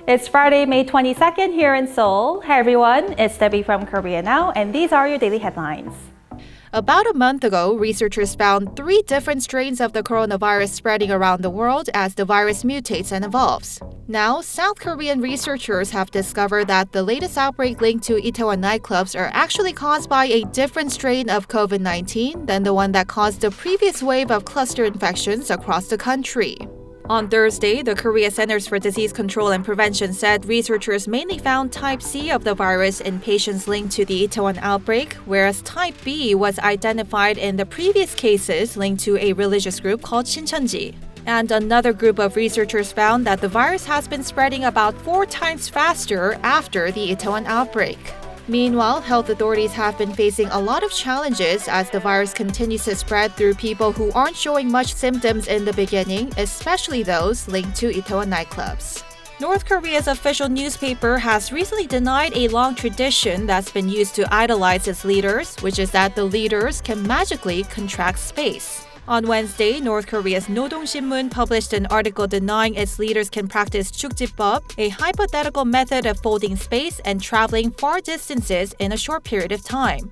It's Friday, May 22nd here in Seoul. Hi everyone, it's Debbie from Korea Now, and these are your daily headlines. About a month ago, researchers found 3 different strains of the coronavirus spreading around the world as the virus mutates and evolves. Now, South Korean researchers have discovered that the latest outbreak linked to Itaewon nightclubs are actually caused by a different strain of COVID-19 than the one that caused the previous wave of cluster infections across the country. On Thursday, the Korea Centers for Disease Control and Prevention said researchers mainly found type C of the virus in patients linked to the Itaewon outbreak, whereas type B was identified in the previous cases linked to a religious group called Shincheonji. And another group of researchers found that the virus has been spreading about 4 times faster after the Itaewon outbreak. Meanwhile, health authorities have been facing a lot of challenges as the virus continues to spread through people who aren't showing much symptoms in the beginning, especially those linked to Itaewon nightclubs. North Korea's official newspaper has recently denied a long tradition that's been used to idolize its leaders, which is that the leaders can magically contract space. On Wednesday, North Korea's Nodongshinmun published an article denying its leaders can practice 축지법, a hypothetical method of folding space and traveling far distances in a short period of time.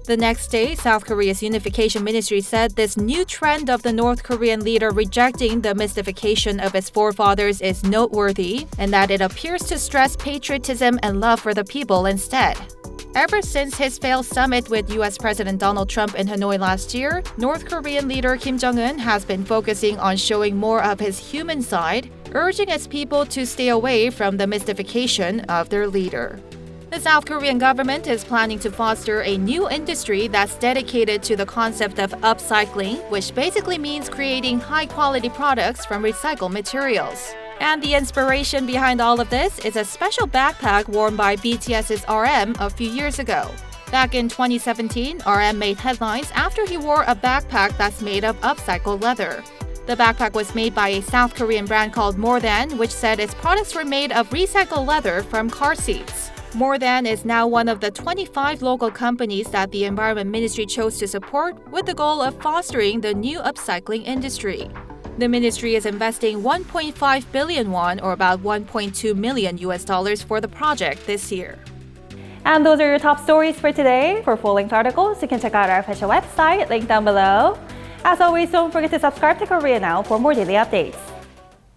The next day, South Korea's Unification Ministry said this new trend of the North Korean leader rejecting the mystification of its forefathers is noteworthy, and that it appears to stress patriotism and love for the people instead. Ever since his failed summit with U.S. President Donald Trump in Hanoi last year, North Korean leader Kim Jong-un has been focusing on showing more of his human side, urging its people to stay away from the mystification of their leader. The South Korean government is planning to foster a new industry that's dedicated to the concept of upcycling, which basically means creating high-quality products from recycled materials. And the inspiration behind all of this is a special backpack worn by BTS's RM a few years ago. Back in 2017, RM made headlines after he wore a backpack that's made of upcycled leather. The backpack was made by a South Korean brand called More Than, which said its products were made of recycled leather from car seats. More Than is now one of the 25 local companies that the Environment Ministry chose to support with the goal of fostering the new upcycling industry. The ministry is investing 1.5 billion won, or about $1.2 million for the project this year. And those are your top stories for today. For full-length articles, you can check out our official website, link down below. As always, don't forget to subscribe to Korea Now for more daily updates.